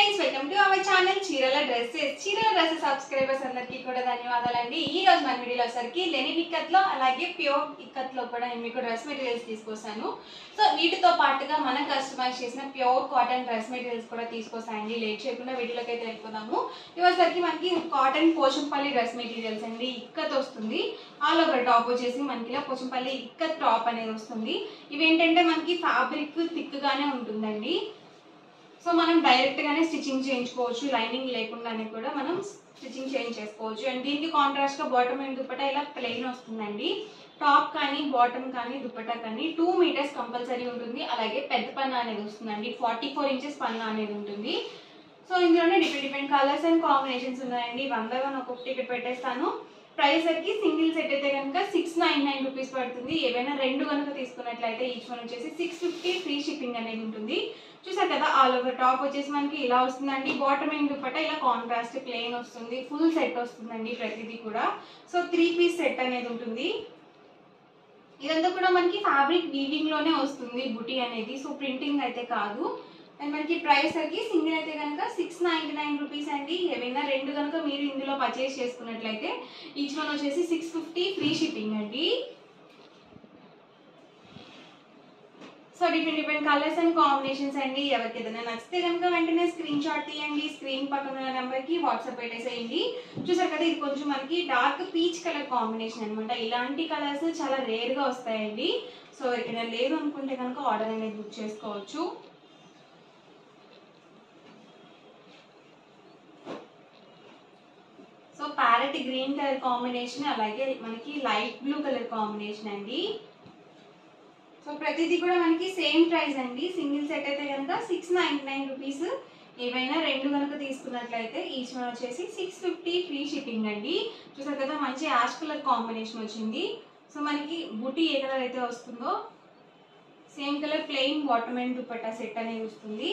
Friends welcome to our channel చీరల dresses subscribers అందరికీ కూడా ధన్యవాదాలండి. ఈ రోజు మన వీడియోలో వచ్చరికి లెనిన్ ఇక్కత్లో అలాగే ప్యూర్ ఇక్కత్లో కూడా నేను మీకు డ్రెస్ మెటీరియల్స్ తీసుకొస్తాను. సో వీటితో పాటుగా మనం కస్టమైజ్ చేసిన ప్యూర్ కాటన్ డ్రెస్ మెటీరియల్స్ కూడా తీసుకొస్తాయండి. లేట్ చేయకుండా వీడియోలోకి అయితే వెళ్ళిపోదాము. ఇవసరికి మనకి కాటన్ పోచంపల్లి డ్రెస్ మెటీరియల్స్ అండి. ఇక్కత్ వస్తుంది, ఆల్ ఓవర్ టాప్ వచ్చేసి మనకి ఇలా పోచంపల్లి ఇక్కత్ టాప్ అనేది వస్తుంది. ఇవేంటంటే మనకి ఫ్యాబ్రిక్ థిక్ గానే ఉంటుందండి. సో మనం డైరెక్ట్ గానే స్టిచ్చింగ్ చేయించుకోవచ్చు, లైనింగ్ లేకుండానే కూడా మనం స్టిచ్చింగ్ చేయించేసుకోవచ్చు. అండ్ దీనికి కాంట్రాస్ట్ గా బాటమ్ అండ్ దుపట్టా ఇలా ప్లెయిన్ వస్తుందండి. టాప్ కానీ బాటమ్ కానీ దుపట్టా కానీ 2 మీటర్స్ కంపల్సరీ ఉంటుంది. అలాగే పెద్ద పన్నా అనేది వస్తుందండి, 44 ఇంచెస్ పన్నా అనేది ఉంటుంది. సో ఇందులోనే డిఫరెంట్ కలర్స్ అండ్ కాంబినేషన్స్ ఉన్నాయండి. 1 by 1 ఒక్కొక్కటి ఇక్కడ పెట్టేస్తాను. ప్రైస్ వచ్చి సింగిల్ సెట్ అయితే కనుక 699 రూపీస్ పడుతుంది. ఏవైనా రెండు కనుక తీసుకున్నట్లయితే ఈచ్ వన్ వచ్చేసి 650 ఫ్రీ షిప్పింగ్ అనేది ఉంటుంది. చూసారు కదా, ఆల్ ఓవర్ టాప్ వచ్చేసి మనకి ఇలా వస్తుందండి. బాటమ్ అండ్ దుపట్టా ఇలా కాంట్రాస్ట్ ప్లెయిన్ వస్తుంది. ఫుల్ సెట్ వస్తుందండి ప్రతిదీ కూడా. సో 3 పీస్ సెట్ అనేది ఉంటుంది. ఇదంతా కూడా మనకి ఫ్యాబ్రిక్ వీవింగ్ లోనే వస్తుంది బుటీ అనేది, సో ప్రింటింగ్ అయితే కాదు. అండ్ మనకి ప్రైస్ వచ్చి సింగిల్ అయితే కనుక 699 రూపీస్ అండి. ఏవైనా రెండు కనుక మీరు ఇందులో పర్చేస్ చేసుకున్నట్లయితే ఈచ్ వన్ వచ్చేసి 650 ఫ్రీ షిప్పింగ్ అండి. So different colours and combinations అండి. ఎవరికి ఏదైనా నచ్చితే కనుక వెంటనే స్క్రీన్ షాట్ తీయండి. స్క్రీన్ పక్కన ఉన్న నెంబర్కి వాట్సాప్ పెట్టేసేయండి. చూసారు కదా, ఇది కొంచెం మనకి డార్క్ పీచ్ కలర్ కాంబినేషన్ అనమాట. ఇలాంటి కలర్స్ చాలా రేర్గా వస్తాయండి. సో ఎవరికైనా లేదు అనుకుంటే కనుక ఆర్డర్ అనేది బుక్ చేసుకోవచ్చు. So parrot green colour combination, అలాగే మనకి లైట్ బ్లూ కలర్ కాంబినేషన్ అండి. సో ప్రతిదీ కూడా మనకి సేమ్ ప్రైస్ అండి. సింగిల్ సెట్ అయితే కనుక 699 రూపీస్. ఏవైనా రెండు కనుక తీసుకున్నట్లయితే ఈచ్ వన్ వచ్చేసి 650 ఫ్రీ షిప్పింగ్ అండి. చూసారు కదా, మంచి యాష్ కలర్ కాంబినేషన్ వచ్చింది. సో మనకి బుటీ ఏ కలర్ అయితే వస్తుందో same colour plain bottom and dupatta set అనేది వస్తుంది.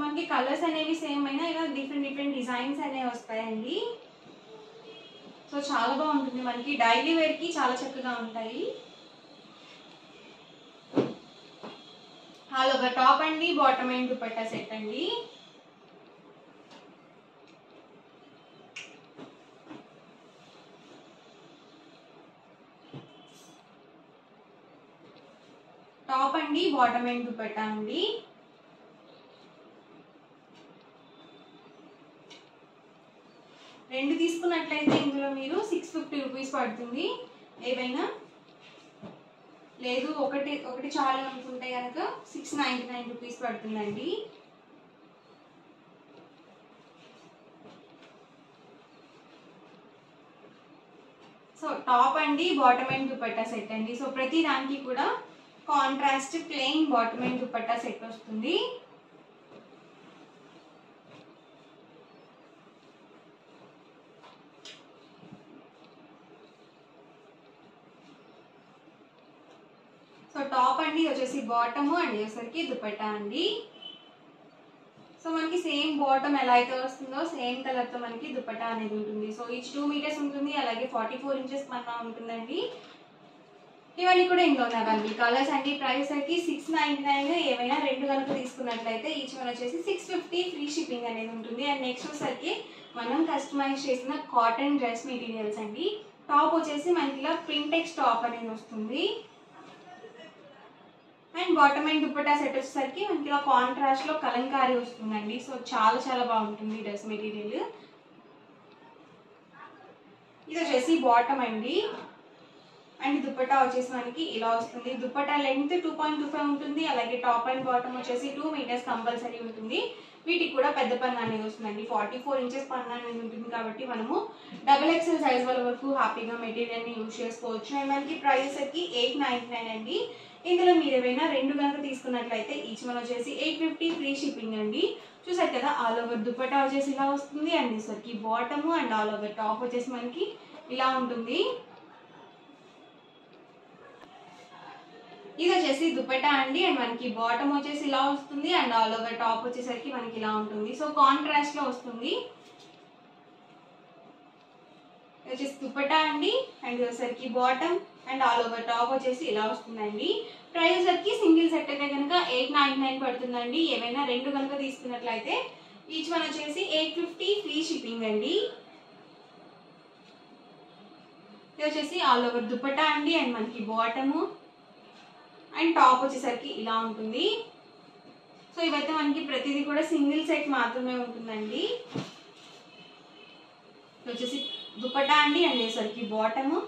మనకి కలర్స్ అనేవి సేమ్ అయినా ఇలా డిఫరెంట్ డిజైన్స్ అనేవి వస్తాయండి. సో చాలా బాగుంటుంది, మనకి డైలీ వేర్ కి చాలా చక్కగా ఉంటాయి. ఆల్ ఓవర్ టాప్ అండి, బాటమ్ అండ్ దుపట్టా సెట్ అండి. టాప్ అండి, బాటమ్ అండ్ దుపట్టా అండి. రెండు తీసుకున్నట్లయితే ఇందులో మీరు 650 రూపీస్ పడుతుంది. ఏవైనా లేదు ఒకటి చాలు అనుకుంటే కనుక 699 రూపీస్ పడుతుందండి. సో టాప్ అండి, బాటమ్ అండ్ దుపట్టా సెట్ అండి. సో ప్రతి దానికి కూడా contrast plain bottom and dupatta set వస్తుంది. సో టాప్ అండి వచ్చేసి బాటమ్ అండ్ వచ్చేసరికి దుపట్టా అండి. సో మనకి సేమ్ బాటమ్ ఎలా అయితే వస్తుందో సేమ్ కలర్ తో మనకి దుపట్టా అనేది ఉంటుంది. సో ఈచ్ 2 మీటర్స్ ఉంటుంది, అలాగే 44 ఇంచెస్ పన్నా ఉంటుందండి. ఇవన్నీ కూడా ఇందులో అవైలబుల్ కలర్స్ అండి. ప్రైస్ వచ్చి 699. ఏమైనా రెండు కనుక తీసుకున్నట్లయితే ఈచ్ వన్ వచ్చేసి 650 ఫ్రీ షిప్పింగ్ అనేది ఉంటుంది. అండ్ నెక్స్ట్ వచ్చేసరికి మనం కస్టమైజ్ చేసిన కాటన్ డ్రెస్ మెటీరియల్స్ అండి. టాప్ వచ్చేసి మనకి ఇలా ప్రింటెక్స్ టాప్ అనేది వస్తుంది. And bottom and dupatta set వచ్చేసరికి మనకి ఇలా కాంట్రాస్ట్ లో కలంకారీ వస్తుందండి. సో చాలా బాగుంటుంది డ్రెస్ మెటీరియల్. ఇది వచ్చేసి బాటమ్ అండి. అండ్ దుపట్టా వచ్చేసి మనకి ఇలా వస్తుంది. దుపట్టా లెంత్ 2.25 ఉంటుంది. అలాగే టాప్ అండ్ బాటమ్ వచ్చేసి 2 మీటర్స్ కంపల్సరీ ఉంటుంది. వీటికి కూడా పెద్ద పన్నా అనేది వస్తుందండి. 44 ఇంచెస్ పన్నా అనేది ఉంటుంది కాబట్టి మనము XXL సైజ్ వాళ్ళ వరకు హ్యాపీగా మెటీరియల్ ని యూజ్ చేసుకోవచ్చు. అండ్ మనకి ప్రైస్ వచ్చి 899 అండి. ఇందులో మీరు ఏవైనా రెండు కనుక తీసుకున్నట్లయితే ఈచ్ వన్ వచ్చేసి 850 ఫ్రీ షిప్పింగ్ అండి. చూసారు కదా, ఆల్ ఓవర్ దుపట్టా వచ్చేసి ఇలా వస్తుంది. అండ్ సరికి bottom and all over top వచ్చేసి మనకి ఇలా ఉంటుంది. ఇది వచ్చేసి దుపట్టా అండి. అండ్ మనకి బాటమ్ వచ్చేసి ఇలా వస్తుంది. అండ్ ఆల్ ఓవర్ టాప్ వచ్చేసరికి మనకి ఇలా ఉంటుంది. సో కాంట్రాస్ట్ లో వస్తుంది. వచ్చేసి దుపట్టా అండి. అండ్ వచ్చేసరికి bottom and all over top వచ్చేసి ఇలా వస్తుందండి. ప్రైస్ వచ్చేసరికి సింగిల్ సెట్ అయితే కనుక 899 పడుతుందండి. ఏవైనా రెండు కనుక తీసుకున్నట్లయితే ఈచ్ వన్ వచ్చేసి 850 ఫ్రీ షిప్పింగ్ అండి. ఇది వచ్చేసి ఆల్ ఓవర్ దుపట్టా అండి. అండ్ మనకి బాటము అండ్ టాప్ వచ్చేసరికి ఇలా ఉంటుంది. సో ఇవైతే మనకి ప్రతిదీ కూడా సింగిల్ సెట్ మాత్రమే ఉంటుందండి. వచ్చేసి దుపట్టా అండి. అండ్ వచ్చేసరికి bottom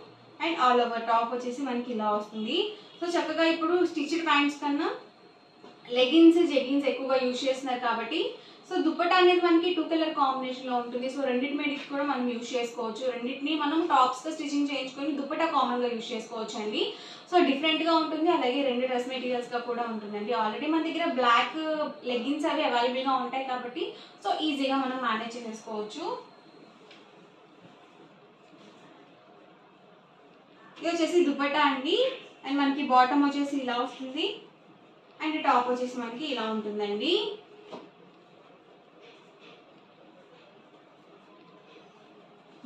and all over top వచ్చేసి మనకి ఇలా వస్తుంది. సో చక్కగా ఇప్పుడు స్టిచ్డ్ ప్యాంట్స్ కన్నా లెగిన్స్ జెగిన్స్ ఎక్కువగా యూజ్ చేస్తున్నారు కాబట్టి సో దుపట్టా అనేది మనకి 2 కలర్ కాంబినేషన్ లో ఉంటుంది. సో రెండింటి మీదకి కూడా మనం యూజ్ చేసుకోవచ్చు. రెండింటిని మనం టాప్స్ గా స్టిచింగ్ చేయించుకొని దుపట్టా కామన్ గా యూజ్ చేసుకోవచ్చు అండి. సో డిఫరెంట్ గా ఉంటుంది. అలాగే రెండు డ్రెస్ మెటీరియల్స్ గా కూడా ఉంటుందండి. ఆల్రెడీ మన దగ్గర బ్లాక్ లెగిన్స్ అవి అవైలబుల్ గా ఉంటాయి కాబట్టి సో ఈజీగా మనం మేనేజ్ చేసేసుకోవచ్చు. ఇది వచ్చేసి దుపట్టా అండి. అండ్ మనకి బాటమ్ వచ్చేసి ఇలా వస్తుంది. అండ్ టాప్ వచ్చేసి మనకి ఇలా ఉంటుందండి.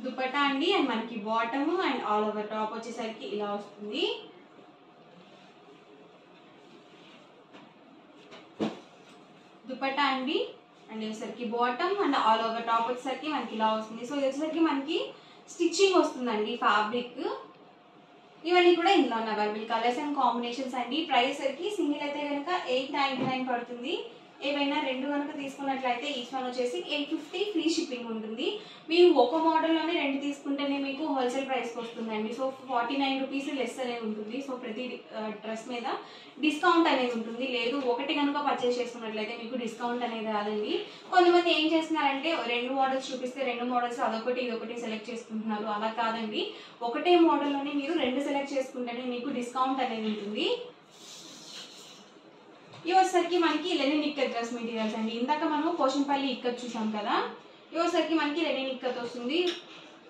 దుపట్టా అండి. అండ్ మనకి bottom and all over top వచ్చేసరికి ఇలా వస్తుంది. దుపట్టా అండి. అండ్ వచ్చేసరికి bottom and all over top వచ్చేసరికి మనకి ఇలా వస్తుంది. సో ఇది వచ్చేసరికి మనకి స్టిచ్చింగ్ వస్తుందండి ఫ్యాబ్రిక్. ఇవన్నీ కూడా ఇందులో ఉన్న అవైలబుల్ కలర్స్ అండ్ కాంబినేషన్స్ అండి. ప్రైస్ సరికి సింగిల్ అయితే కనుక 899 పడుతుంది. ఏవైనా రెండు కనుక తీసుకున్నట్లయితే ఈచ్ వన్ వచ్చేసి 850 ఫ్రీ షిప్పింగ్ ఉంటుంది. మీరు ఒక మోడల్లోనే రెండు తీసుకుంటేనే మీకు హోల్సేల్ ప్రైస్కి వస్తుందండి. సో 49 రూపీస్ లెస్ అనేది ఉంటుంది. సో ప్రతి డ్రెస్ మీద డిస్కౌంట్ అనేది ఉంటుంది. లేదు ఒకటి కనుక పర్చేస్ చేసుకున్నట్లయితే మీకు డిస్కౌంట్ అనేది రాదండి. కొంతమంది ఏం చేస్తున్నారంటే రెండు మోడల్స్ చూపిస్తే రెండు మోడల్స్ అదొకటి ఇదొకటి సెలెక్ట్ చేసుకుంటున్నారు. అలా కాదండి. ఒకటే మోడల్లోనే మీరు రెండు సెలెక్ట్ చేసుకుంటేనే మీకు డిస్కౌంట్ అనేది ఉంటుంది. ఇవి వచ్చేసరికి మనకి లెనిన్ ఇక్కత్ డ్రెస్ మెటీరియల్స్ అండి. ఇందాక మనం పోషంపల్లి ఇక్కత్ చూసాం కదా. ఇవి వచ్చేసరికి మనకి లెనిన్ ఇక్కత్ వస్తుంది.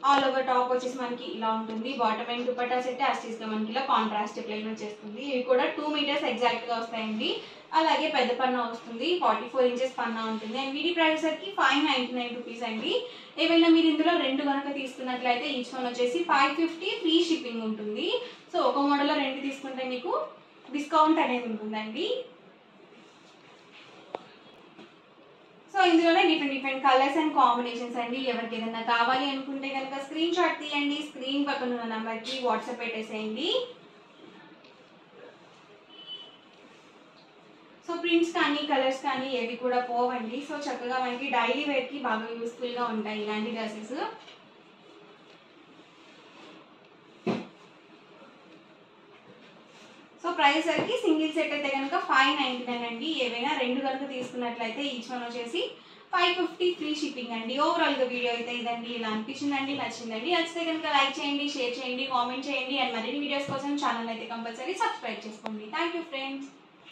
ఆల్ ఓవర్ టాప్ వచ్చేసి మనకి ఇలా ఉంటుంది. బాటమ్ అండ్ దుపట్టా సెట్ యాస్టీస్గా మనకి ఇలా కాంట్రాస్ట్ ప్లెయిన్ వచ్చేస్తుంది. ఇవి కూడా 2 మీటర్స్ ఎగ్జాక్ట్గా వస్తాయండి. అలాగే పెద్ద పన్నా వస్తుంది. 44 ఇంచెస్ పన్నా ఉంటుంది. అండ్ వీటి ప్రైస్ సరికి 599 రూపీస్ అండి. ఏవైనా మీరు ఇందులో రెండు కనుక తీసుకున్నట్లయితే ఈచ్ వన్ వచ్చేసి 550 ఫ్రీ షిప్పింగ్ ఉంటుంది. సో ఒక మోడల్లో రెండు తీసుకుంటే మీకు డిస్కౌంట్ అనేది ఉంటుందండి. సో ఇందులోనే డిఫరెంట్ కలర్స్ అండ్ కాంబినేషన్స్ అండి. ఎవరికి ఏదైనా కావాలి అనుకుంటే కనుక స్క్రీన్ షాట్ తీయండి. స్క్రీన్ పక్కన ఉన్న నెంబర్కి వాట్సాప్ పెట్టేసేయండి. సో ప్రింట్స్ కానీ కలర్స్ కానీ ఏవి కూడా పోవండి. సో చక్కగా మనకి డైలీ వేర్కి బాగా యూస్ఫుల్గా ఉంటాయి ఇలాంటి డ్రెస్సెస్. సో ప్రైస్ సరికి సింగిల్ సెట్ అయితే కనుక 599 అండి. ఏవైనా రెండు కనుక తీసుకున్నట్లయితే ఈచ్ వన్ వచ్చేసి 550 ఫ్రీ షిప్పింగ్ అండి. ఓవరాల్గా వీడియో అయితే ఇదండి. ఇలా అనిపించిందండి, నచ్చిందండి. నచ్చితే కనుక లైక్ చేయండి, షేర్ చేయండి, కామెంట్ చేయండి. అండ్ మరిన్ని వీడియోస్ కోసం ఛానల్ అయితే కంపల్సరీ సబ్స్క్రైబ్ చేసుకోండి. Thank you friends.